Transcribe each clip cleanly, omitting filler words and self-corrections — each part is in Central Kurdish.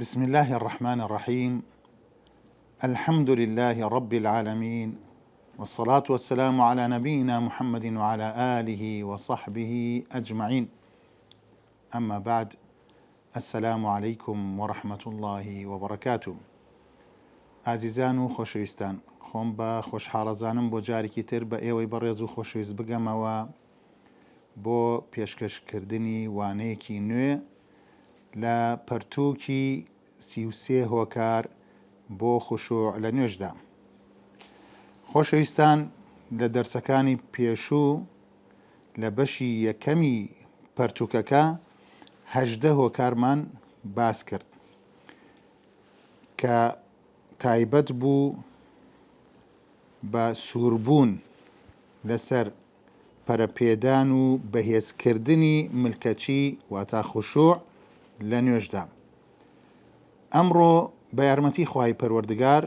بسم الله الرحمن الرحيم. الحمد لله رب العالمين، والصلاة والسلام على نبينا محمد وعلى آله وصحبه أجمعين. أما بعد، السلام عليكم ورحمة الله وبركاته. عزیزان و خۆشەویستان، خۆم بە خۆشحاڵەزانم بۆ جارێکی تر بە ئێوەی بەڕێز و خۆشەویست بگەمەوە بۆ پێشکەشکردنی وانەیەکی نوێ لە پەرتووکی 33 هۆکار بۆ خوشوع لە نوێژدا. خۆشەویستان، لە دەرسەکانی پێشوو لە بەشی یەکەمی پەرتووکەکە 18 هۆکارمان باس کرد کە تایبەت بوو بە سووربوون لەسەر پەرەپێدان و بەهێزکردنی ملکەچی واتە خوشوع لە نوێژدا. ئەمڕۆ بە یارمەتی خوای پەروەردگار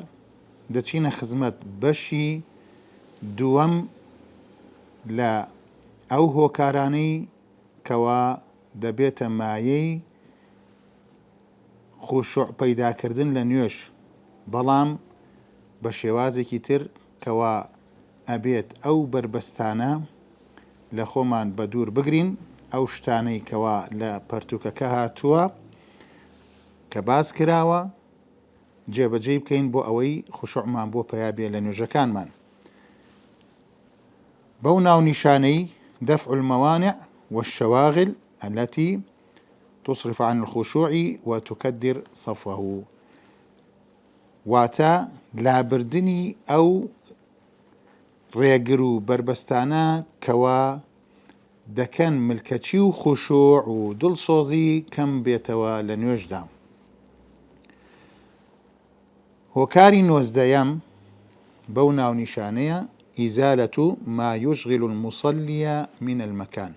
دەچینە خزمەت بەشی دووەم لە ئەو هۆکارانەی کەوا دەبێتە مایەی خوشوع پەیداکردن لە نوێژ، بەڵام بە شێوازێکی تر کەوا ئەبێت ئەو بربەستانە لە خۆمان بە دوور بگرین، ئەو شتانەی کەوا لە پەرتووکەکە هاتووە کە باس کراوە جێبەجێ بکەین بۆ ئەوەی خوشوعمان بۆ پەیابێ لە نوێژەکانمان. بەو ناونیشانەی دەفع الموانع والشواغل التي تصرف عن الخشوع وتكدر صفوه، واتە لابردنی ئەو ڕێگر و بربەستانە کەوا دەکەن ملکەچی و خوشوع و دڵسۆزی کەم بێتەوە لە نوێژدا. هۆکاری 19ەم بەو ناونیشانەیە ئیزالەت ما يشغل المصلي من المكان،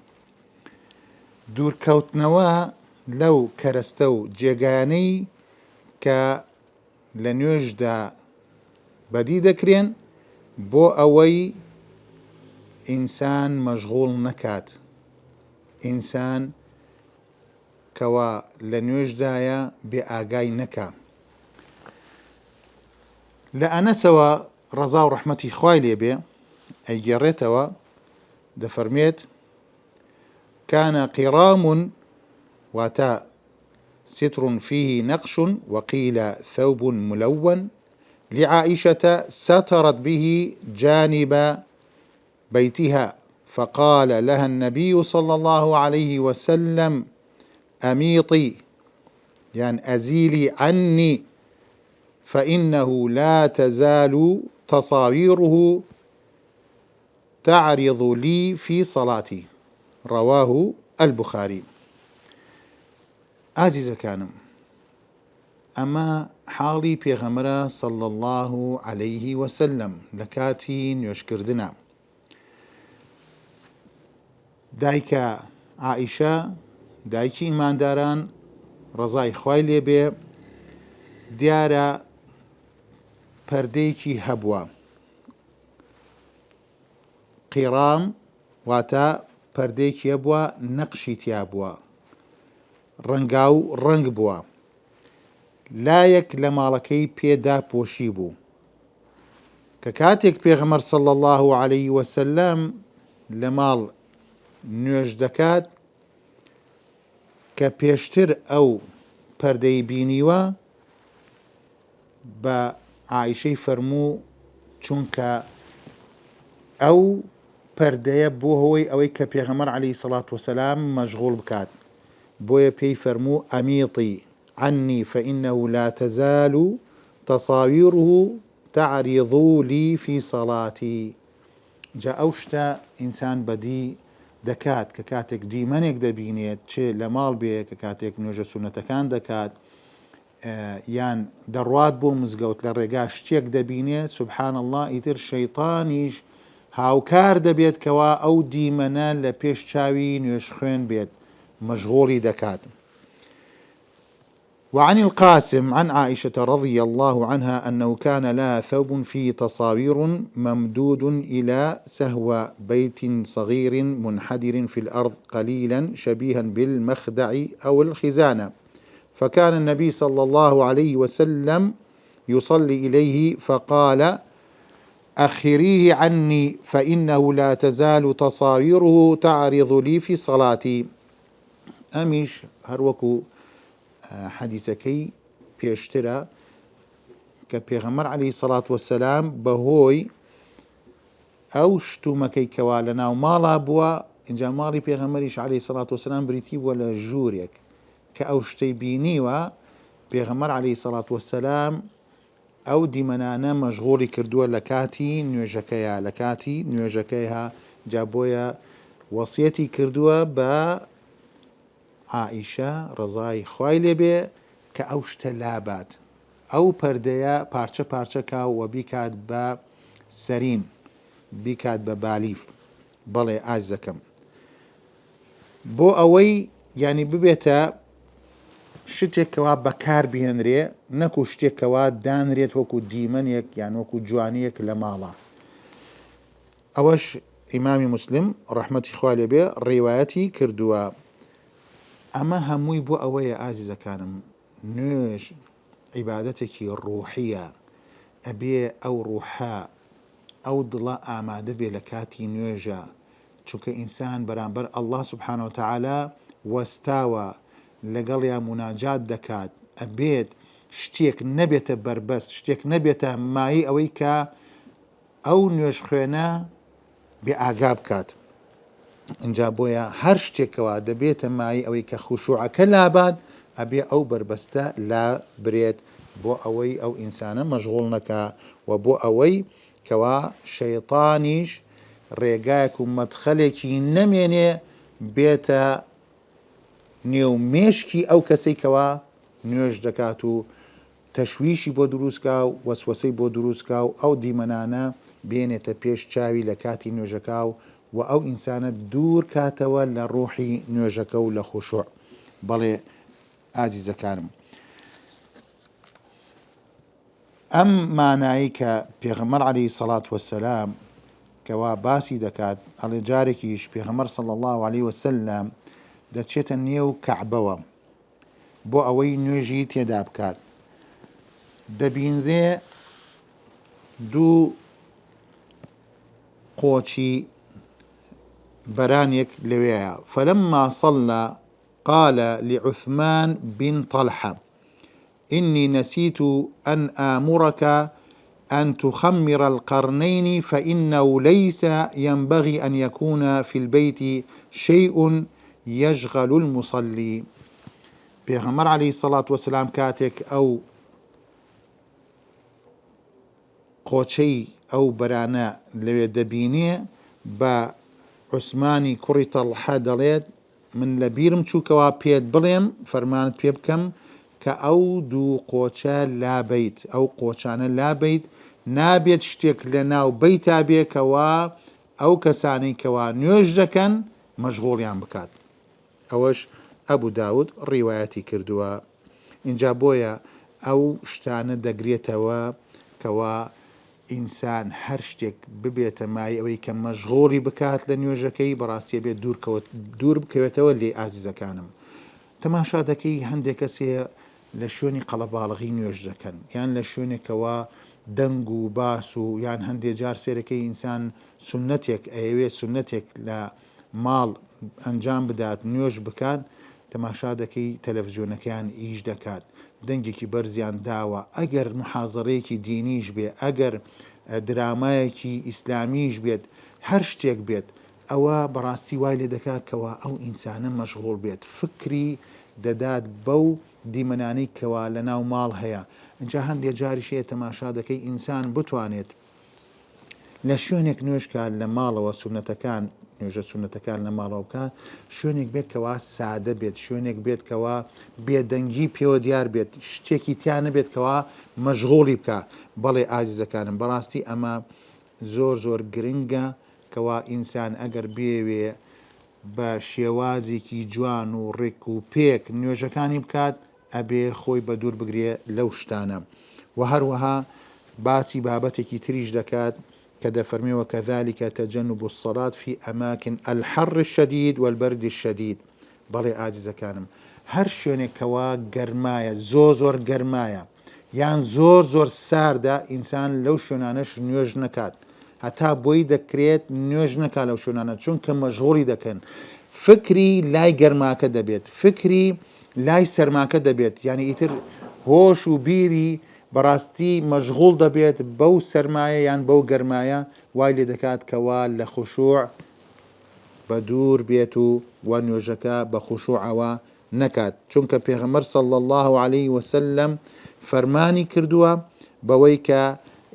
دوورکەوتنەوە لەو کەرەستە و جێگانەی کە لە نوێژدا بەدی دەکرێن بۆ ئەوەی ئینسان مەشغوڵ نەکات، ئینسان کەوا لە نوێژدایە بێ ئاگای نەکا. لە ئەنەسەوە ڕەزا و ڕەحمەتی خوای لێبێ ئەیگەڕێتەوە، دەفەرمێت كان قرام واتە ستر فيه نقش وقيل ثوب ملون لعائشة سترت به جانب بيتها، فقال لها النبي صلى الله عليه وسلم أميطي، يعني أزيلي عني، فإنه لا تزال تصاويره تعرض لي في صلاتي. رواه البخاري. ئازیزەکانم، ئەمە حاڵی پێغەمبەرە صلی الله عليه وسلم لە کاتی نوێژکردنە. دایکە عائیشە، دایکی ئیمانداران ڕەزای خوای لێبێ، دیارە پەردەیەکی هەبووە. قیرام واتە پەردەیەکی هەبووە، نەقشی تیا بووە، ڕەنگاو ڕەنگ بووە، لایەک لە ماڵەکەی پێدا پۆشی بوو کە کاتێک پێغەمبەر صلی الله عليه وسلم لە ماڵ نوێژ دەکات کە پێشتر ئەو پەردەی بینیوە، بە عائیشەی فەرموو چونکە ئەو پەردەیە بۆ هۆی ئەوەی کە پێغەمبەر عەلەیهی سەڵات وەسەلام مەشغوڵ بکات، بۆیە پێی فەرموو ئەمیطی عني فإنه لا تزال تصاويره تعرض لي في صلاتي. جا ئەو شتە ئینسان بەدی دەکات کە کاتێک دیمەنێک دەبینێت، چێ لە ماڵ بێ کە کاتێک نوێژە سونەتەکان دەکات یان دەڕوات بۆ مزگەوت لە ڕێگا شتێک دەبینێت، سوبحان الله، ئیتر شەیطانیش هاوکار دەبێت کەوا ئەو دیمەنە لە پێش چاوی نوێژ خوێن بێت، مەشغوڵی دەکات. وعن القاسم عن عائشة رضي الله عنها أنه كان لها ثوب فيه تصاوير ممدود إلى سهو بيت صغير منحدر في الأرض قليلا شبيها بالمخدع أو الخزانة، فكان النبي صلى الله عليه وسلم يصلي إليه فقال أخريه عني فإنه لا تزال تصاويره تعرض لي في صلاتي. أميش هروكو حديثكي بيشترى كبيغمر عليه الصلاة والسلام بهوي أو شتومكي كوالنا ومالا بوا إنجا مالي بيغمريش عليه الصلاة والسلام بريتي ولا جوريك كأوشتي بينيوا بيغمر عليه الصلاة والسلام أو ديمنانا مشغولي كردوا لكاتي نيوجكيا لكاتي نيوجكيها جابويا وصيتي كردوا با عائشة رضاي خوالي بي كأوشت لابات أو پردەیە پارچە پارچەکە و بیکات بە سەرین بیکات بە بالیف بەڵێ ئازەکەم بۆ ئەوەی ینی ببێتە شتێکەوە بەکار بهێنرێ نەکو شتێکەوە دانرێت وەکو دیمەنێک یان وەکو جوانیەک لە ماڵە. ئەوەش ئیمامی موسلم ڕەحمەتی خوا لێ بێ ڕێوایەتی کردووە. ئەمە هەمووی بۆ ئەوەیە ئازیزەکانم نوێژ عیبادەتێکی ڕوحیە ئەبێ ئەو ڕوحە ئەو دڵە ئامادە بێ لە کاتی نوێژە چونکە ئینسان بەرامبەر ئەڵڵا سوبحانە وتەعالا وەستاوە لەگەڵیا موناجات دەکات ئەبێت شتێک نەبێتە بربەست شتێک نەبێتە مایی ئەوەی کە ئەو نوێژ خوێنە بێ ئاگا بکات. اینجا بۆیە هەر شتێکەوە دەبێتە مایی ئەوەی کە خوشوعەکە لابات ئەبێ ئەو بربەستە لا برێت بۆ ئەوەی ئەو ئینسانە مەشغوڵ نەکا و بۆ ئەوەی کەوا شەیطانیش ڕێگایەک و مەدخەلێکی نەمێنێ بێتە نێو مێشکی ئەو کەسەی کەوا نوێژ دەکات و تەشویشی بۆ دروستکا و وەسوەسەی بۆ دروستکا و ئەو دیمەنانە بێنێتە پێش چاوی لە کاتی نوێژەکە و ئەو ئینسانە دوور کاتەوە لە ڕوحی نوێژەکە و لە خوشوع. بەڵێ ئازیزەکانم ئەم مانایی کە پێغەمبەر عەلەیهی سەڵات وەسەلام کەوا باسی دەکات ئەڵێ جارێکیش پێغەمبەر صلی الله عەلەیهی وسەلەم دەچێتە نێو کەعبەوە بۆ ئەوەی نوێژی تێدا بکات دەبینرێ دوو قۆچی بەرانێک لەوێیە. فلما صلى قال لعثمان بن طلحة إني نسيت أن آمرك أن تخمر القرنين فإنه ليس ينبغي أن يكون في البيت شيء يشغل المصلي. پێغەمبەر عليه الصلاة والسلام کاتێک ئەو قۆچەی ئەو بەرانە لەوێ دەبینێ بە عوسمانی کوڕی تەڵحە دەڵێت من لە بیرم چووکەوە پێت بڵێم فەرمانت پێ بکەم کە ئەو دوو قۆچە لابەیت ئەو قۆچانە لابەیت نابێت شتێک لە ناو بەیتا بێکەوە ئەو کەسانەی کەوا نوێژ دەکەن مەشغوڵیان بکات. ئەوەش ئەبوو داود ڕیوایەتی کردووە. اینجا بۆیە ئەو شتانە دەگرێتەوە کەوا ئینسان هەر شتێک ببێتە مای ئەوەی کە مەشغوڵی بکات لە نوێژەکەی بەڕاستی بێت دوور بکەوێتەوە لێ ئازیزەکانم. تەماشا دەکەی هەندێک کەسێ لە شوێنی قەڵەباڵغی نوێژ دەکەن یان لە شوێنێکەوە دەنگ و باس و یان هەندێک جار سێرەکەی ئینسان سونەتێک ئەوێ سونەتێک لە ماڵ ئەنجام بدات نوێژ بکات تەماشا دەکەی تەلەڤیزیۆنەکەیان ئیش دەکات دەنگێکی بەرزیان داوە ئەگەر محازەڕەیەکی دینیش بێ ئەگەر درامایەکی ئیسلامیش بێت هەر شتێک بێت ئەوە بەڕاستی وای لێ دەکات کەوا ئەو ئینسانە مەشغوڵ بێت فکری دەدات بەو دیمەنانەی کەوا لە ناو ماڵ هەیە. اینجا هەندێک جاریشەیە تەماشا دەکەی ئینسان بتوانێت لە شوێنێک نوێژکات لە ماڵەوە سونەتەکان نوێژە سونەتەکان لە ماڵەوە بکات شوێنێک بێت کەوا سادە بێت شوێنێک بێت کەوا بێدەنگی پێوە دیار بێت شتێکی تیان نەبێت کەوا مەشغوڵی بکە. بەڵێ ئازیزەکانم بەڕاستی ئەمە زۆر زۆر گرنگە کەوا ئینسان ئەگەر بێوێ بە شێوازێکی جوان و ڕێک و پێک نوێژەکانی بکات ئەبێ خۆی بە دوور بگرێ لەو شتانە. و هەروەها باسی بابەتێکی تریش دەکات کە دەفەرمێ وكذلك تجنب الصلاة في أماكن الحر الشديد والبرد الشديد. بەڵێ ئازیزەکانم هەر شوێنێکەوە گەرمایە زۆر گەرمایە یان زۆر ساردا ئینسان لەو شوێنانەش نوێژ نەکات هەتا بۆی دەکرێت نوێژ نەکات لەو شوێنانە چونکە مەشغوڵی دەکەن فکری لای گەرماکە دەبێت فکری لای سەرماکە دەبێت یعنی ئیتر هۆش و بیری بەڕاستی مەشغوڵ دەبێت بەو سەرمایە یان بەو گەرمایە وای لێ دەکات کەوا لە خوشوع بە دوور بێت و نوێژەکە بە خوشوعەوە نەکات چونکە پێغەمبەر صلی الله عليه وسلم فەرمانی کردووە بەوەی کە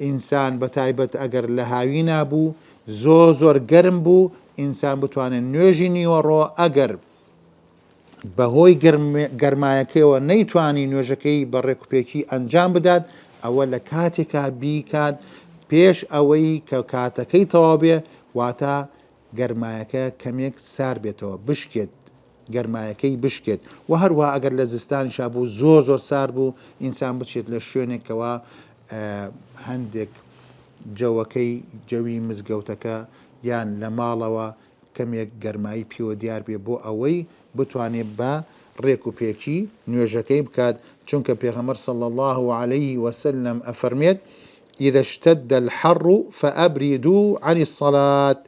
ئینسان بەتایبەت ئەگەر لە هاوی نابوو زۆر گەرم بوو ئینسان بتوانێت نوێژی نیوەڕۆ ئەگەر بەهۆی گەرمایەکەیەوە نەیتوانی نوێژەکەی بە ڕێکوپێکی ئەنجام بدات ئەوە لە کاتێکا بیکات پێش ئەوەی کە کاتەکەی تەواو بێ واتە گەرمایەکە کەمێک سار بێتەوە بشکێت گەرمایەکەی بشکێت و هەروە ئەگەر لە زستانیشا بوو زۆر سار بوو ئینسان بچێت لە شوێنێکەوە هەندێک جەوەکەی جەوی مزگەوتەکە یان لە ماڵەوە کەمێک گەرمایی پیوە دیار بێ بۆ ئەوەی بتوانێت بە ڕێک و پێکی نوێژەکەی بکات چونکە پێغەمبەر صلی الله عليه وسلم ئەفەرمێت إذا اشتد الحر فأبردوا عن الصلاة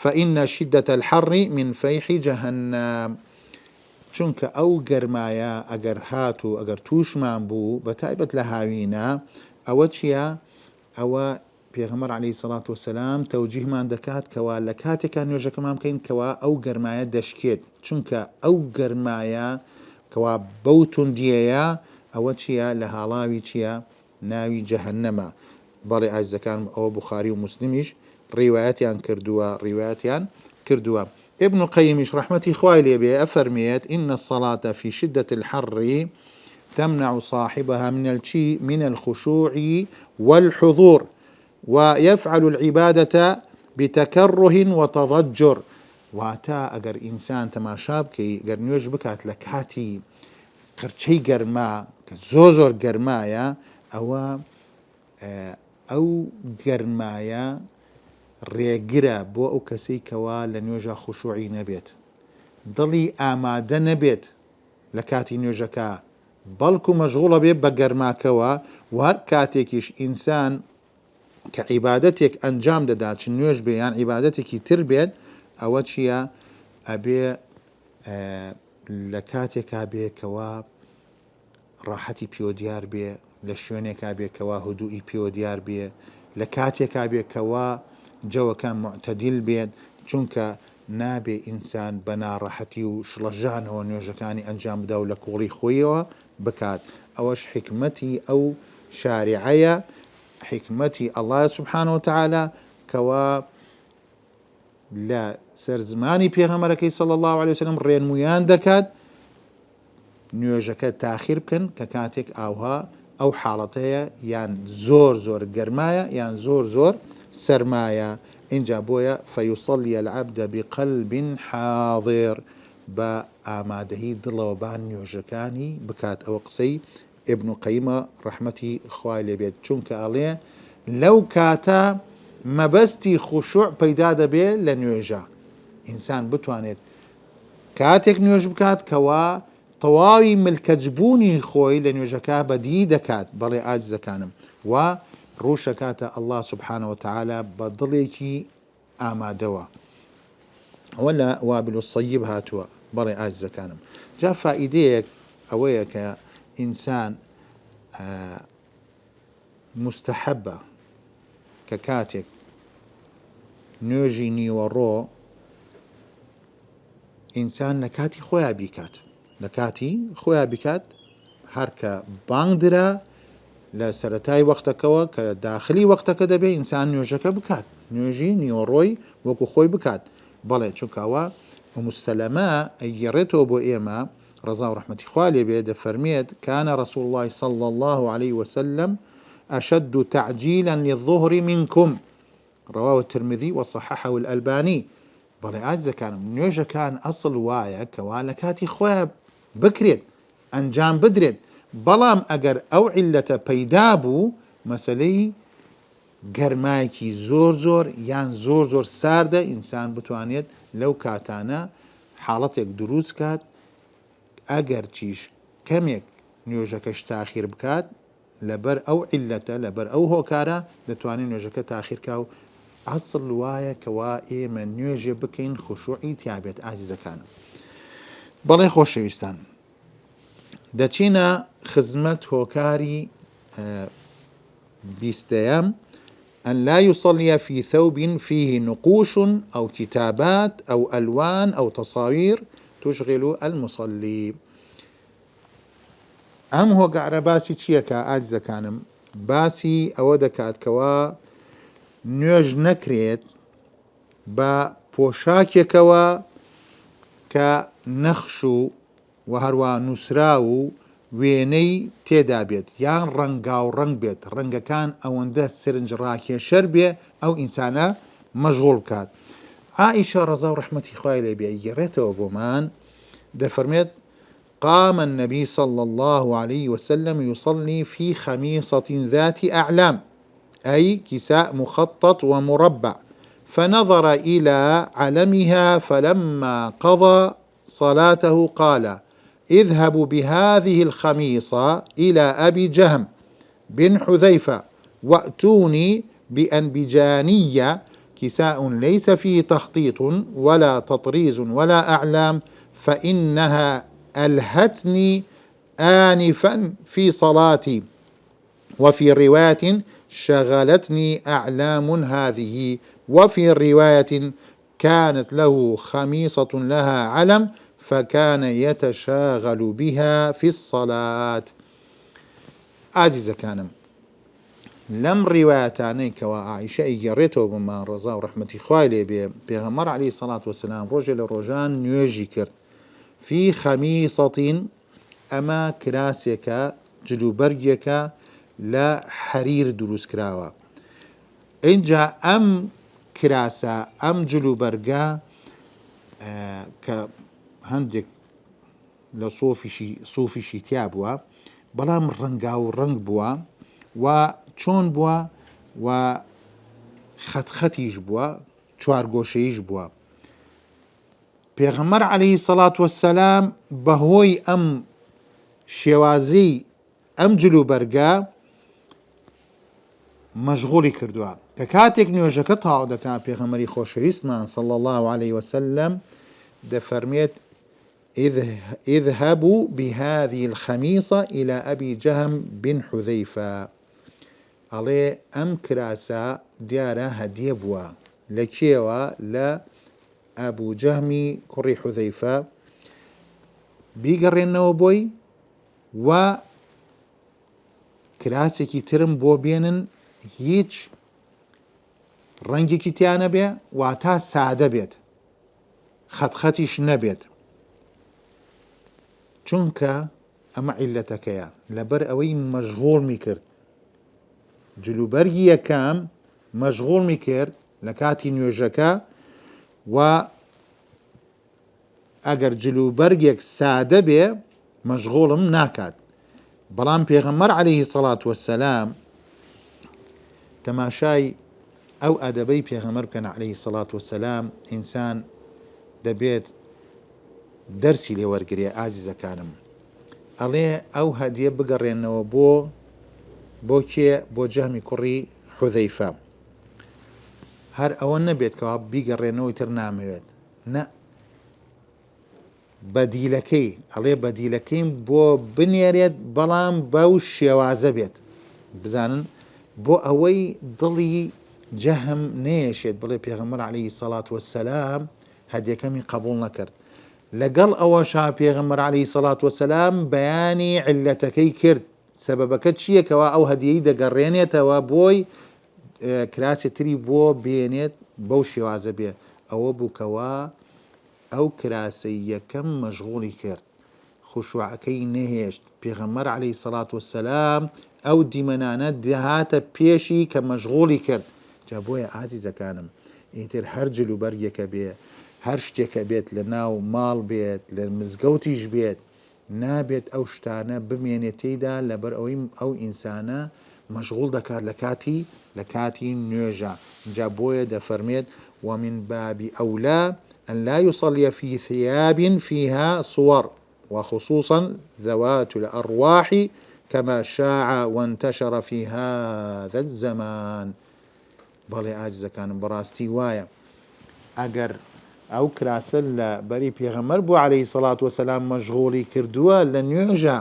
فإن شدة الحر من فيح جهنم چونکە ئەو گەرمایە ئەگەر هات و ئەگەر تووشمان بوو بە تایبەت لە هاوینە ئەوە چییە؟ ئەوە پێغەمبەر عەلەیهی سەڵات وسەلام تەوجیهمان دەکات کەوا لە کاتێکا نوێژەکەمان بکەین کەوا ئەو گەرمایە دەشکێت چونکە ئەو گەرمایە کەوا بەو توندیەیە ئەوە چییە؟ لە هاڵاوی چییە؟ ناوی جەهەنەمە بەڵێ ئازیزەکانم ئەوە بوخاری و مسلمیش ڕیوایەتیان کردووە ابن قەیمیش ڕەحمەتی خوای لێبێ ئەفەرمێت إن الصلاة في شدة الحر تمنع صاحبها من الخشوع والحضور ويفعل العبادة بتكره وتضجر واتا ئەگەر ئینسان تەماشا بکەی گەر نوێژ بکات لە کاتی قرچەی گەرما کە زۆر گەرمایە ئەو گەرمایە ڕێگرە بۆ ئەو کەسەی کەوا لە نوێژە خوشوعی نەبێت دڵی ئامادە نەبێت لە کاتی نوێژەکە بەڵکو مەشغوڵە بێت بە گەرماکەوە و هەر کاتێکیش ئینسان کە عیبادەتێک ئەنجام دەدات چ نوێژ بێ یان عیبادەتێکی تر بێت ئەوە چییە؟ ئەبێ لە کاتێکا بێکەوە ڕاحەتی پیۆ دیار بێ لە شوێنێکا بێکەوە هودوئی پیۆ دیار بێ لە کاتێکا بێکەوە جەوەکان معتەدیل بێت چونکە نابێ ئینسان بە ناڕەحەتی و شڵەژانەوە نوێژەکانی ئەنجام بدا و لە کوڵی خۆیەوە بکات ئەوەش حکمەتی ئەو شاریعەیە حکمەتی ئەڵڵا سوبحانەهو وتەعالە کەوا لە سەرزمانی پێغەمبەرەکەی صلی الله عليه وسلم ڕێنمویان دەکات نوێژەکە تاخیر بکەن کە کاتێک ئاوها ئەو حاڵەتەیە یان زۆر گەرمایە یان زۆر سەرمایە اینجا بۆیە فەیوسەلی العەبد بقەلب حاضر بە ئامادەهی دڵەوە بان نوێژەکانی بکات ئەوە قسەی ابن قەیمە ڕەحمەتی خوای لێبێت چونکە ئەڵێ لەو کاتە مەبەستی خوشوع پەیدا دەبێت لە نوێژە ئینسان بتوانێت کاتێک نوێژ بکات کەوا تەواوی ملکەجبوونی خۆی لە نوێژەکە بەدی دەکات بەڵێ ئاجزەکانم و ڕوشەکاتە ئەڵڵا سوبحانەهو وتەعالە بە دڵێکی ئامادەوە ئەوە لە وابل الصەیب هاتووە بەڵێ ئاجزەکانم جا فائیدەیەک ئەوەیە کە ئینسان مستحەبە کە کاتێک نوێژی نیوەڕۆ ئینسان لە کاتی خۆیان بیکات لە کاتی خۆیان بیکات هەرکە بانگدرا لە سەرەتای وەختەکەەوە کە داخلی وەختەکە دەبێت ئینسان نوێژەکە بکات نوێژی نیوەڕۆی وەکو خۆی بکات بەڵێ چونکەوە مستەلەمە ئەیگەڕێتەوە بۆ ئێمە ڕەزا و ڕەحمەتی خوا لێبێ دەفەرمێت كان رسول الله صلى الله عليه وسلم أشد تعجيلا للظهر منكم رواه الترمذي وصححه الألباني بەڵێ ئاجزەکانم نوێژەکان ئەسڵ وایە کەوا لە کاتی خۆیان بکرێت ئەنجام بدرێت بەڵام ئەگەر ئەو عیلەتە پەیدا بوو مەسەلەی گەرمایەکی زۆر یان زۆر ساردە ئینسان بتوانێت لەو کاتانە حاڵەتێک دروست کات ئەگەر چیش کەمێک نوێژەکەش تاخیر بکات لەبەر ئەو عیلەتە لەبەر ئەو هۆکارە دەتوانین نوێژەکە تاخیرکە و ئەسڵ وایە کەوا ئێمە نوێژێ بکەین خوشوعی تیابێت ئازیزەکانم. بەڵێ خۆشەویستان دەچینە خزمەت هۆکاری بیستەیەم أن لا يصلي في ثوب فيه نقوش أو كتابات أو ألوان أو تصاوير تشغل المصلي. ئەم هۆگارە باسی چیەکە ئازیزەکانم؟ باسی ئەوە دەکات کەوا نوێژ نەکرێت بە پۆشاکێکەوە کە نەخش و هەروە نووسرا و وێنەی تێدا بێت یان ڕەنگاو ڕەنگ بێت ڕەنگەکان ئەوەندە سرنج ڕاکێشەر بێ ئەو ئینسانە مەشغوڵ بکات. عائشە ڕەزا و ڕەحمەتی خوای لێ بێ گەڕێتەوە بۆمان دەفەرمێت قام النبي صلى الله عليه وسلم يصلي في خميصة ذات أعلام أي كساء مخطط ومربع فنظر إلى علمها فلما قضى صلاته قال اذهبوا بهذه الخميصة إلى أبي جهم بن حذيفة وأتوني بأنبجانية كساء ليس فيه تخطيط ولا تطريز ولا أعلام فإنها ألهتني آنفا في صلاتي وفي رواية شغلتني أعلام هذه وفي رواية كانت له خميصة لها علم فكان يتشاغل بها في الصلاة. عزيزەکانم لەم ڕیوایەتانەی کەوا عائیشە ئیگەڕێتەوە بمان ڕەزا و ڕەحمەتی خوای لێ بێ پێغەمبەر عەلەیهی سەڵات وەسەلام ڕۆژێ لە ڕۆژان نوێژی کرد في خەمیسەتین ئەمە کراسێکە جلوبەرگێکە لە حەریر دروست کراوە. اینجا ئەم کراسە ئەم جلوبەرگە کە هەندێک لە سوفیشی تیا بووە بەڵام ڕەنگا و ڕەنگ بووە و چۆن بووە و خەتخەتیش بووە چوارگۆشەیش بووە. پێغەمبەر عەلەیهی سەڵات وەسەلام بەهۆی ئەم شێوازەی ئەم جلوبەرگە مەشغوڵی کردووە کە کاتێک نوێژەکە تاو دەکات پێغەمبەری خۆشەویستمان صلی الله عليه وسلم دەفەرمێت اذهبوا بهذه الخميصة إلى أبي جهم بن حذيفة ئەڵێ ئەم کراسە دیارە هەدیە بووە لە کێوە لە ئەبوو جەهمی کوڕی حوذەیفە بیگەڕێنەوە بۆی و کراسێکی ترم بۆ بێنن هیچ ڕەنگێکی تیانە بێ واتە سادە بێت خەتخەتیش نەبێت چونکە ئەمە عیلەتەکەیە لەبەر ئەوەی مەشغوڵمی کرد جلوبەرگی یەکەم مەشغوڵمی کرد لە کاتی نوێژەکە و ئەگەر جلوبەرگێک سادە بێ مەشغوڵم ناکات. بەڵام پێغەمبەر عەلەیهی سەڵات وەسەلام تەماشای ئەو ئەدەبەی پێغەمبەر بکەن عەلەیهی سەڵات وەسەلام ئینسان دەبێت دەرسی لێ وەرگرێ ئازیزەکانم. ئەڵێ ئەو هەدیە بگەڕێنەوە بۆ کێ بۆ جەهمی کوڕی حوذەیفە هەر ئەوە نەبێت کەوا بیگەڕێنەوەی تر نامەوێت نە بەدیلەکەی ئەڵێ بەدیلەکەیم بۆ بنێرێت بەڵام بەو شێوازە بێت بزانن بۆ ئەوەی دڵی جەهم نێشێت بڵێ پێغەمبەر عەلەیهی سەڵات وەسەلام هەدیەکەمی قبوڵ نەکرد. لەگەڵ ئەوەشا پێغەمبەر عەلەیهی سەڵات وەسەلام بەیانی عیلەتەکەی کرد سەبەبەکە چییەکەوە ئەو هەدیەی دەگەڕێنێتەوە بۆی کراسی تری بۆ بێنێت بەو شێوازە بێ ئەوە بووکەوە ئەو کراسەی یەکەم مەشغوڵی کرد خوشوعەکەی نەهێشت پێغەمبەر عەلەیهی سەڵات وەسەلام ئەو دیمەنانە دەهاتە پێشی کە مەشغوڵی کرد. جا بۆیە ئازیزەکانم ئیتر هەر جلوبەرگێکە بێ هەر شتێکە بێت لە ناو ماڵ بێت لە مزگەوتیش بێت نابێت ئەو شتانە بمێنێت تێیدا لەبەر ئەوەی ئەو ئینسانە مەشغوڵ دەکات لە کاتی نوێژە. جا بۆیە دەفەرمێت ومن باب أولى أن لا يصلي في ثياب فيها صور وخصوصا ذوات الأرواح كما شاع وانتشر في هذا الزمان. بەڵێ ئاجزەکانم بەڕاستی وایە ئەگەر ئەو کراسە لە بەری پێغەمبەر بوو عەلەیهی سەڵات وەسەلام مەشغوڵی کردووە لە نوێژە،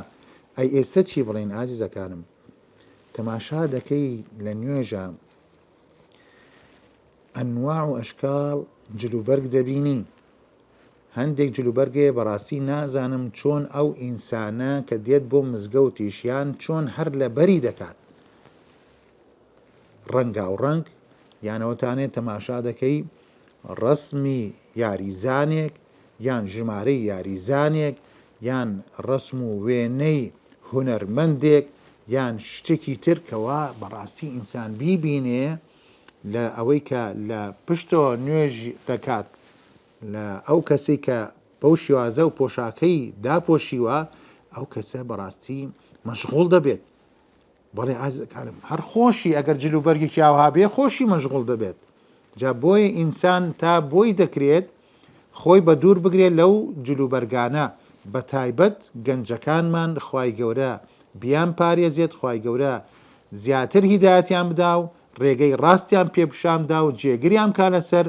ئەی ئێستا چی بڵێن ئاجزەکانم؟ تەماشا دەکەی لە نوێژە ئەنواع و ئەشکال جلوبەرگ دەبینی. هەندێک جلوبەرگێ بەڕاستی نازانم چۆن ئەو ئینسانە کە دێت بۆ مزگەوتیشیان چۆن هەر لە بەری دەکات، ڕەنگا و ڕەنگ یانەوەتانێت تەماشا دەکەی ڕەسمی یاریزانێک یان ژمارەی یاریزانێک یان ڕەسم و وێنەی هونەرمەندێک یان شتێکی تر کەوا بەڕاستی ئینسان بیبینێ لە ئەوەی کە لە پشتەوە نوێژ دەکات لە ئەو کەسێک کە بەو شێوازە و پۆشاکەی داپۆشیوە، ئەو کەسە بەڕاستی مەشغوڵ دەبێت. بەڵێ ئازەکانم هەر خۆشی ئەگەر جلوبەرگێکی ئاوها بێ خۆشی مەشغوڵ دەبێت. جا بۆیە ئینسان تا بۆی دەکرێت خۆی بە دوور بگرێت لەو جلوبەرگانە، بە تایبەت گەنجەکانمان خوای گەورە بیان پارێزێت، خوای گەورە زیاتر هیدایەتیان بدا و ڕێگەی ڕاستیان پێپشاندا و جێگریان کا لەسەر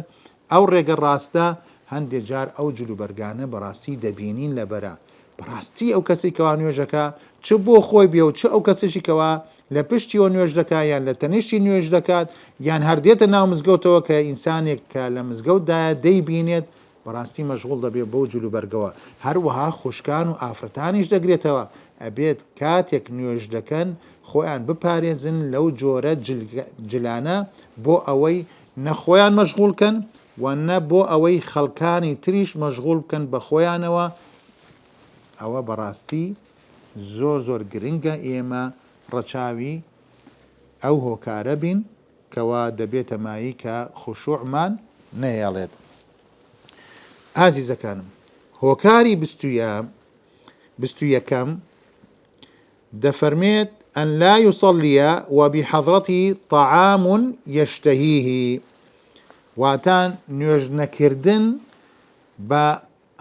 ئەو ڕێگە ڕاستە. هەندێک جار ئەو جلوبەرگانە بەڕاستی دەبینین لەبەرە بەڕاستی ئەو کەسی کەوا نوێژەکە چ بۆ خۆی بێ و چ ئەو کەسێکی کەوا لە پشتیەوە نوێژ دەکات یان لە تەنیشتی نوێژ دەکات یان هەردێتە ناو مزگەوتەوە کە ئینسانێک کە لە مزگەوتدایە دەیبینێت بەڕاستی مەشغوڵ دەبێت بەو جلوبەرگەوە. هەروەها خوشکان و ئافرەتانیش دەگرێتەوە، ئەبێت کاتێک نوێژ دەکەن خۆیان بپارێزن لەو جۆرە جلانە بۆ ئەوەی نەخۆیان مەشغوڵکەن و نە بۆ ئەوەی خەڵکانی تریش مەشغوڵ بکەن بە خۆیانەوە. ئەوە بەڕاستی زۆر زۆر گرنگە ئێمە ڕەچاوی ئەو هۆکارە بین کەوا دەبێتە مایی کە خوشوعمان نەهێڵێت. ئازیزەکانم هۆکاری 21 دەفەرمێت ئەن لا یوسەلیە وبحەضرەتی طعام یەشتەهیه، واتان نوێژ نەکردن بە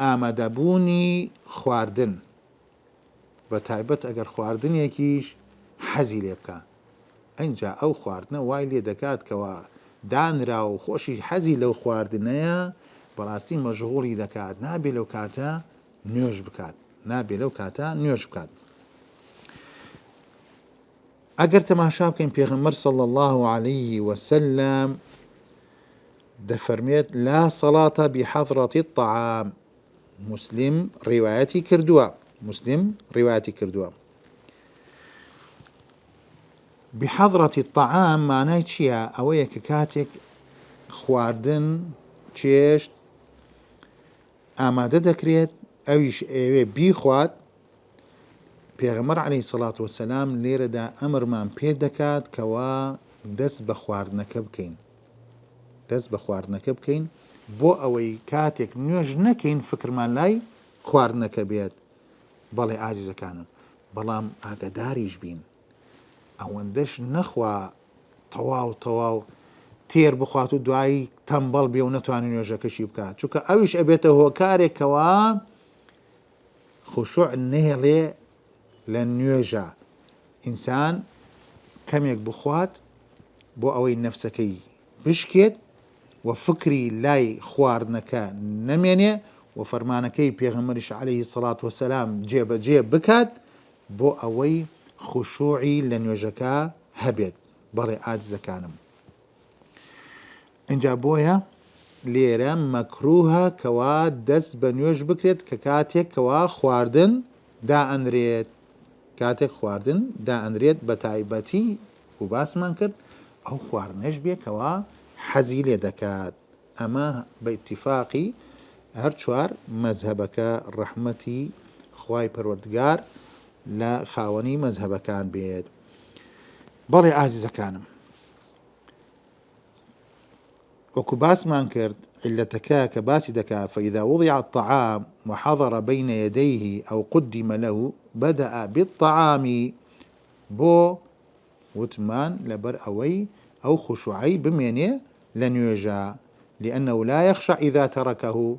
ئامادەبوونی خواردن، بە تایبەت ئەگەر خواردنێکیش حەزی لێ بکە، ئەنجا ئەو خواردنە وای لێ دەکات کەوا دانرا و خۆشی حەزی لەو خواردنەیە بەڕاستی مەشغوڵی دەکات، نابێ لەو کاتە نوێژ بکات، نابێ لەو کاتە نوێژ بکات. ئەگەر تەماشا بکەین پێغەمبەر صلی الله عليه وسلم دەفەرمێت لا سەڵاتە بحەضرەتی الطعام. مسلم ڕیوایەتی کردووە. بحەضرەتی الطعام مانای چییە؟ ئەوەیە کە کاتێک خواردن چێشت ئامادە دەکرێت ئەویش ئێوێ بیخوات. پێغەمبەر عەلەیهی سەڵات وەسەلام لێرەدا ئەمرمان پێ دەکات کەوا دەست بە خواردنەکە بکەین بۆ ئەوەی کاتێک نوێژ نەکەین فکرمان لای خواردنەکە بێت. بەڵێ ئازیزەکانم بەڵام ئاگاداریش بین ئەوەندەش نەخوا تەواو تێر بخوات و دوایی تەمبەڵ بێ و نەتوانێت نوێژەکەشی بکات، چونکە ئەویش ئەبێتە هۆکارێکەوە خوشوع نەهێڵێ لە نوێژە. ئینسان کەمێک بخوات بۆ ئەوەی نەفسەکەی بشکێت و فکری لای خواردنەکە نەمێنێ و فەرمانەکەی پێغەمبەریش عەلەیهی سەڵات وەسەلام جێبەجێ بکات بۆ ئەوەی خوشوعی لە نوێژەکە هەبێت. بەڵێ ئازیزەکانم اینجا بۆیە لێرە مەکروهە کەوا دەست بە نوێژ بکرێت کە کاتێک کەوا خواردن دائەنرێت بە تایبەتی و باسمان کرد ئەو خواردنەش بێ کەوا حەزی لێ دەکات. ئەمە بە ئیتیفاقی هەر چوار مەزهەبەکە ڕەحمەتی خوای پەروەردگار لە خاوەنی مەزهەبەکان بێت. بەڵێ ئازیزەکانم وەکو باسمان کرد علەتەکە کە باسی دەکات فإذا وضع الطعام وحضر بين يديه أو قدم له بدأ بالطعام بۆ وتمان لەبەر ئەوەی ئەو خوشوعی بمێنێ لە نوێژە لأنه لا يخشى إذا تركه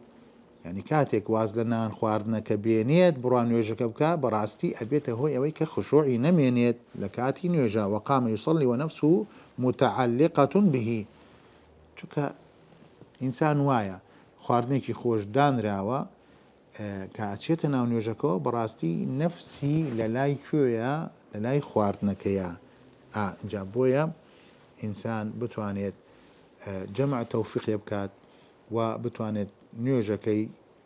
يعني كاتێک واز لە نان خواردنەکە بێنێت بڕوان نوێژەکە بکە بەڕاستی ئەبێتە هۆی ئەوەی کە خشوعی نەمێنێت لە کاتی نوێژە وەقام یصلي ونفسه متعلقة به چونکە ئینسان وایە خواردنێکی خۆش دانراوە کە ئەچێتە ناو نوێژەکەەوە بەڕاستی نەفسی لە لای کوێیە لە لای خواردنەکەیە اینجا بۆیە ئینسان بتوانێت جەمع تەوفیقێ بکات و بتوانێت نوێژەکەی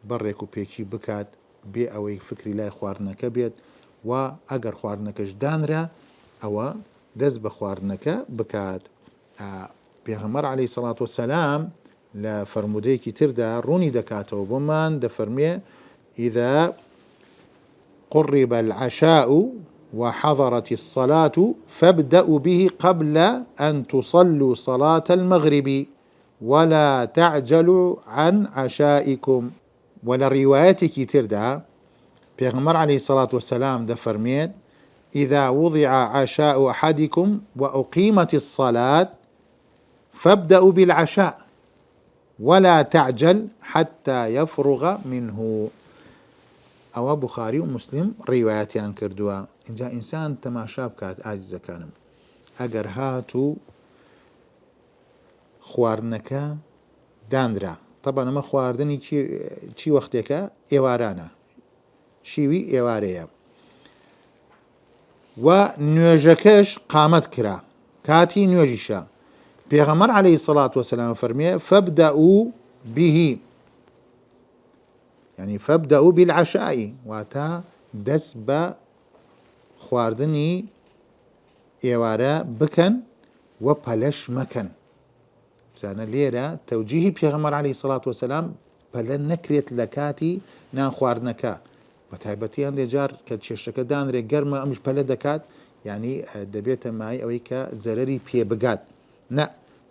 بەڕێک و پێکی بکات بێ ئەوەی فکری لای خواردنەکە بێت و ئەگەر خواردنەکەش دانرا ئەوە دەست بە خواردنەکە بکات. پێغەمبەر عەلەیهی سەڵات وەسەلام لە فەرمودەیەکی تردا ڕوونی دەکاتەوە بۆمان دەفەرمێ إذا قرب العشاء وحضرت الصلاة فابدأوا به قبل أن تصلوا صلاة المغرب ولا تعجلوا عن عشائكم. ولا روايتك تردى پیغمبر عليه الصلاة والسلام دفرميت إذا وضع عشاء أحدكم وأقيمت الصلاة فابدأوا بالعشاء ولا تعجل حتى يفرغ منه. أو بخاري ومسلم رواياتيان كردوا إنجا إنسان تماشا بكات عزيزة كانم أجر هاتو خواردنەکە دانرا طبعا ئەمە خواردنی چی وەختێکە ئێوارانە شیوی ئێوارەیە و نوێژەکەش قامەت کرا کاتی نوێژیشە پێغەمبەر عەلەیهی سەڵات وەسەلام فەرمێ فەبدەئوا به يعني فەبدەئوا بالعشاء واتە دەست بە خواردنی ئێوارە بکەن و پەلەش مەکەن. زانە لێرە تەوجیهی پێغەمبەر عەلەیهی سەڵات وەسەلام پەلە نەکرێت لە کاتی نان خواردنەکە بە تایبەتی هەندێک جار کە چێشتەکە دانرێک گەرمە ئەمش پەلە دەکات یعنی دەبێتە مای ئەوەی کە زەرەری پێ بگات نە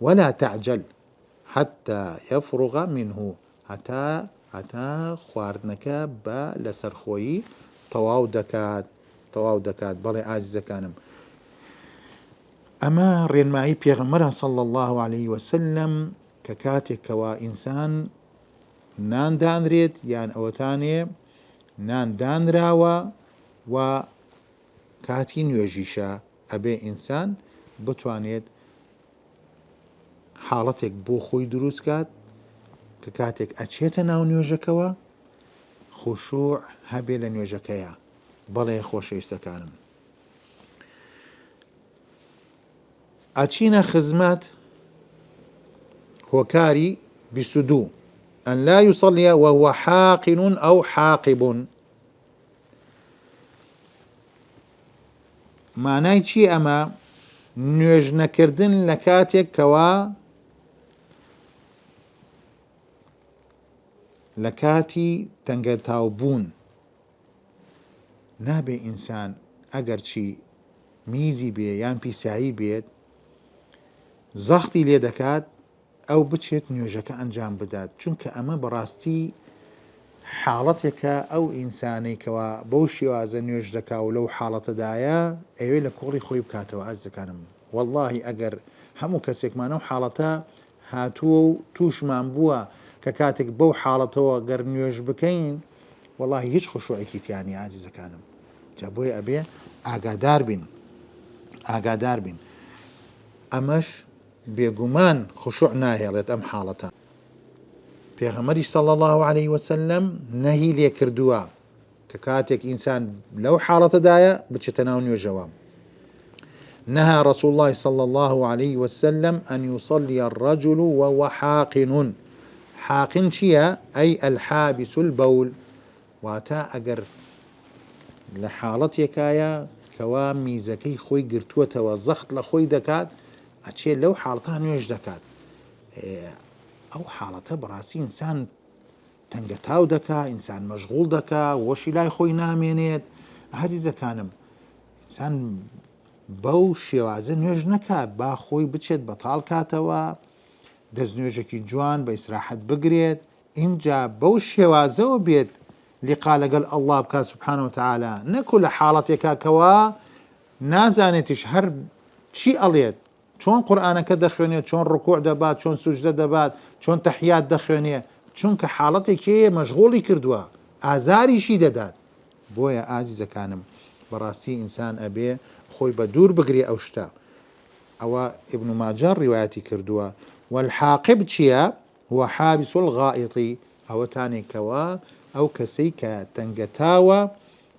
ولا تعجل حتى يفرغ منه هەتا خواردنەکە بە لەسەرخۆیی تەواو دەکات. بەڵێ ئازیزەکانم ئەمە ڕێنمایی پێغەمبەرە صلی الله عليه وسلم کە کاتێکەوە ئینسان نان دانرێت یان ئەوەتانێ نان دانراوە و کاتی نوێژیشە ئەبێ ئینسان بتوانێت حاڵەتێک بۆ خۆی دروست کات کە کاتێک ئەچێتە ناو نوێژەکەوە خوشوع هەبێ لە نوێژەکەیە. بەڵێ خۆشەویستەکانم ئەچینە خزمەت هۆکاری 22 أن لا يصلي وهو حاقن أو حاقب. مانای چی ئەمە؟ نوێژ نەکردن لە کاتێک کەوا لە کاتی تەنگەتاوبوون نابێ ئینسان ئەگەر چی میزی بێ یان پیسایی بێت زەختی لێ دەکات ئەو بچێت نوێژەکە ئەنجام بدات چونکە ئەمە بەڕاستی حاڵەتێکە ئەو ئینسانەی کەوا بەو شێوازە نوێژ دەکا و لەو حاڵەتەدایە ئەوێ لە کۆڵی خۆی بکاتەوە. ئازیزەکانم وەڵڵاهی ئەگەر هەموو کەسێکمانە و حاڵەتە هاتووە و تووشمان بووە کە کاتێک بەو حاڵەتەوە گەر نوێژ بکەین وەڵڵاهی هیچ خشوعێکی تیانی. ئازیزەکانم جا بۆیە ئەبێ ئاگادار بین ئەمەش بێگومان خشوع ناهێڵێت ئەم حاڵەتە. پێغەمبەری صلی الله عليه وسلم نەهی لێ کردووە کە کاتێک ئینسان لەو حاڵەتەدایە بچێتە ناو نوێژەوە. نهى رسول الله صلى الله عليه وسلم أن يصلي الرجل وهو حاقن. حاقن چییە؟ ئەی الحابس البول واتە ئەگەر لە حاڵەتێکایە کەوا میزەکەی خۆی گرتووەتەوە زەخت لە خۆی دەکات ئەچێ لەو حاڵەتە نوێژ دەکات. ئەو حاڵەتە بەڕاستی ئینسان تەنگەتاو دەکا ئینسان مەشغوڵ دەکا وەشی لای خۆی نامێنێت. عەزیزەکانم ئینسان بەو شێوازە نوێژ نەکات با خۆی بچێت بەتاڵ کاتەوە دەست نوێژێکی جوان بە ئیسراحەت بگرێت اینجا بەو شێوازەوە بێت لیقا لەگەڵ ئەڵڵا بکات سوبحانە وتەعالا نەکو لە حاڵەتێکا کەوا نازانێتیش هەر چی ئەڵێت چۆن قورئانەکە دەخوێنێت چۆن ڕکوع دەبات چۆن سوجدە دەبات چۆن تەحیات دەخوێنێ چونکە حاڵەتێکی مەشغوڵی کردووە ئازاریشی دەدات. بۆیە ئازیزەکانم بەڕاستی ئینسان ئەبێ خۆی بە دوور بگرێ ئەو شتە. ئەوە ئیبن ماجە ڕیواەتی کردووە. والحاقب چییە؟ هو حابس الغائطی، ئەوەتانێکەوە ئەو کەسەی کە تەنگەتاوە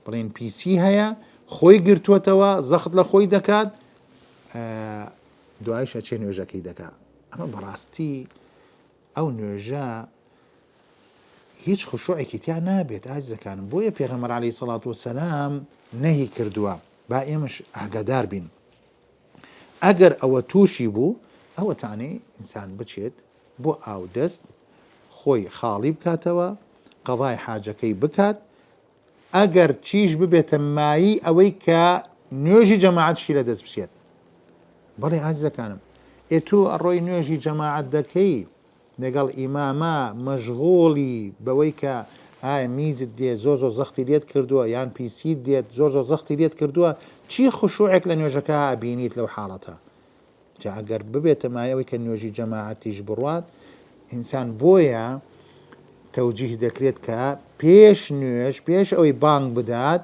بڵێن پیسی هەیە خۆی گرتووەتەوە زەخت لە خۆی دەکات دوایش ئەچێ نوێژەکەی دەکات. ئەمە بەڕاستی ئەو نوێژە هیچ خشوعێکی تیا نابێت ئازیزەکانم. بۆیە پێغەمبەر عەلەیهی سەڵات وەسەلام نەهی کردووە با ئێمەش ئاگادار بین. ئەگەر ئەوە تووشی بوو ئەوەتانێ ئینسان بچێت بۆ ئاودەست خۆی خاڵی بکاتەوە قەضای حاجەکەی بکات. ئەگەر چیش ببێتە مایی ئەوەی کە نوێژی جەماعەتشی لە دەست بچێت. بەڵێ ئازیزەکانم ئێتوو ئەڕۆی نوێژی جەماعەت دەکەی لەگەڵ ئیمامە مەشغوڵی بەوەی کە ئایا میزت دێت زۆر زەختی لێت کردووە یان پیسیت دێت زۆر زەختی لێت کردووە چی خشوعێک لە نوێژەکە ئابینیت لەو حاڵەتە. جا ئەگەر ببێتە مایەوەی کە نوێژی جەماعەتیش بڕوات ئینسان بۆیە تەوجیه دەکرێت کە پێش نوێژ پێش ئەوەی بانگ بدات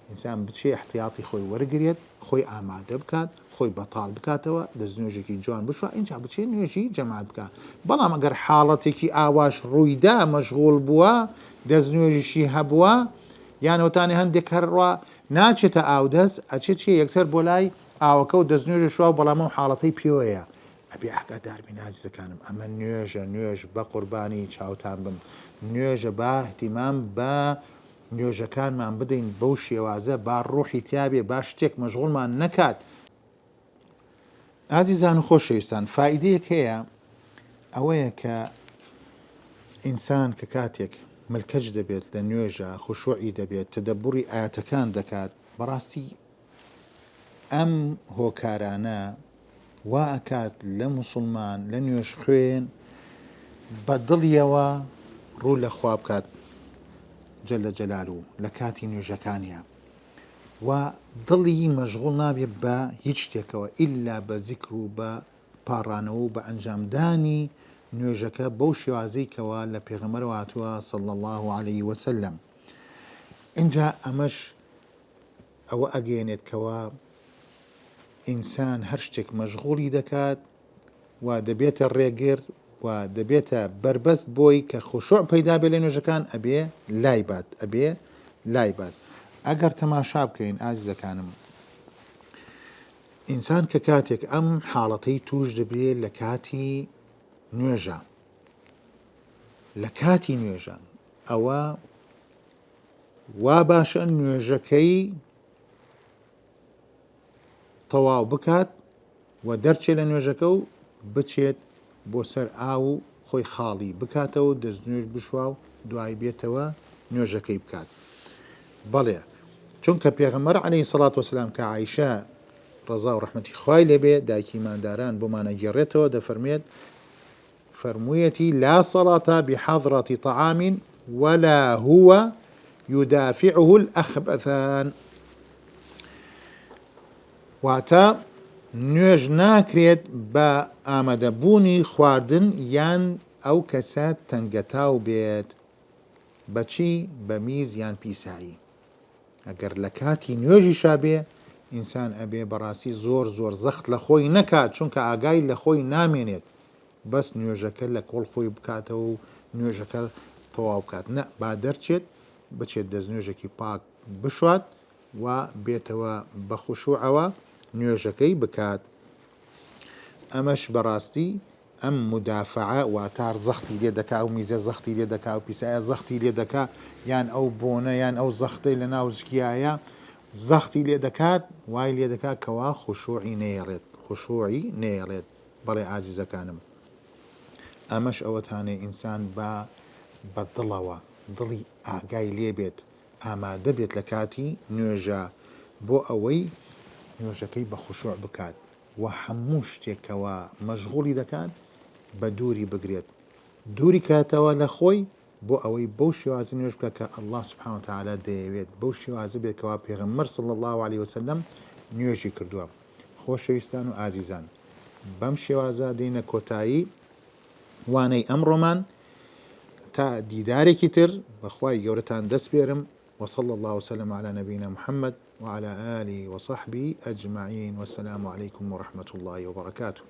ئینسان بچێ احتیاطی خۆی وەرگێت خۆی ئامادە بکات خۆی بەتاڵ بکاتەوە دەست نوێژێکی جوان بشوە اینجا بچێت نوێژی جەماعەت بکات. بەڵام ئەگەر حاڵەتێکی ئاواش ڕوویدا مەشغوڵ بووە دەست نوێژیشی هەبووە یانەوەتانی هەندێک هەروە ناچێتە ئاودەست ئەچێت چی یەکسەر بۆ لای ئاوەکە و دەست نوێژە شووا بەڵام ئەو حاڵەتەی پێوەیە. ئەبێ ئاگادار بین ئازیزەکانم ئەمە نوێژ بە قوربانی چاوتان بم نوێژە با احتیمام بە نوێژەکانمان بدەین بەو شێوازە با ڕوحی تیابێ با شتێک مەشغوڵمان نەکات. ئازیزان و خۆشەویستان فائیدەیەک هەیە ئەوەیە کە ئینسان کە کاتێک ملکەج دەبێت لە نوێژە خوشوعی دەبێت تەدەبوری ئاەتەکان دەکات بەڕاستی ئەم هۆکارانە وا ئەکات لە موسڵمان لە نوێژ خوێن بە دڵیەوە ڕوو لە خوا بکات جەلە جەلالوو لە کاتی نوێژەکانیە و دڵی مەشغوڵ نابێت بە هیچ شتێکەوە ئیلا بە زیکر و بە پاڕانەوە و بە ئەنجامدانی نوێژەکە بەو شێوازەیەکەوە لە پێغەمبەرەوە هاتووە صلی الله عليه وسلم. اینجا ئەمەش ئەوە ئەگەیەنێت کەوە ئینسان هەر شتێک مەشغوڵی دەکات و دەبێتە ڕێگر و دەبێتە بربەست بۆی کە خوشوع پەیدا بێت لە نوێژەکان ئەبێ لای بات. ئەگەر تەماشا بکەین ئازیزەکانم ئینسان کە کاتێک ئەم حاڵەتەی توش دەبێت لە کاتی نوێژە ئەوە وا باشە نوێژەکەی تەواو بکات و دەرچێت لە نوێژەکە و بچێت بۆ سەر ئاو و خۆی خاڵی بکاتەوە دەست نوێژ بشوا و دوای بێتەوە نوێژەکەی بکات. بەڵێ چونکە پێغەمبەر عەلەیهی سەڵات وەسەلام کە عایشە ڕەزا و ڕەحمەتی خوای لێبێ دایکی مانداران بۆمانە گێڕێتەوە دەفەرمێت فەرموویەتی لا صلاة بحضرة طعام ولا هو يدافعه الأخبثان واتە نوێژ ناکرێت بە ئامادەبوونی خواردن یان ئەو کەسە تەنگەتاو بێت بەچی بە میز یان پیسایی. ئەگەر لە کاتی نوێژی شابێ ئینسان ئەبێ بەڕاستی زۆر زەخت لە خۆی نەکات چونکە ئاگای لە خۆی نامێنێت بەس نوێژەکە لە کۆڵ خۆی بکاتەوە و نوێژەکە تەواو بکات نە با دەرچێت بچێت دەست نوێژێکی پاک بشوات و بێتەوە بە خوشوعەوە نوێژەکەی بکات. ئەمەش بەڕاستی ئەم مدافعە واتار زەختی لێ دەکا و میزە زەختی لێ دەکا و پیسایە زەختی لێ دەکا یان ئەو بۆنە یان ئەو زەختەی لە ناو زگیایە زەختی لێ دەکات وای لێ دەکات کەوا خوشوعی نێڕێت. بەڵێ ئازیزەکانم ئەمەش ئەوەتانێ ئینسان بە دڵەوە دڵی ئاگای لێبێت ئامادە بێت لە کاتی نوێژە بۆ ئەوەی نوێژەکەی بە خوشوع بکات و هەموو شتێکەوە مەشغوڵی دەکات بە دووری بگرێت دووری کاتەوە لە خۆی بۆ ئەوەی بەو شێوازە نوێژ بکە کە الله سبحانه وتعالى دەیەوێت بەو شێوازە بێتەوە پێغەمبەر صلی الله عليه وسلم نوێژی کردووە. خۆشەویستان و ئازیزان بەم شێوازە دێنە کۆتایی وانەی ئەمڕۆمان تا دیدارێکی تر بەخوای گەورەتان دەست بێرم. وصلى الله وسلم على نبينا محمد وعلى آله وصحبه أجمعين والسلام عليكم ورحمة الله وبركاته.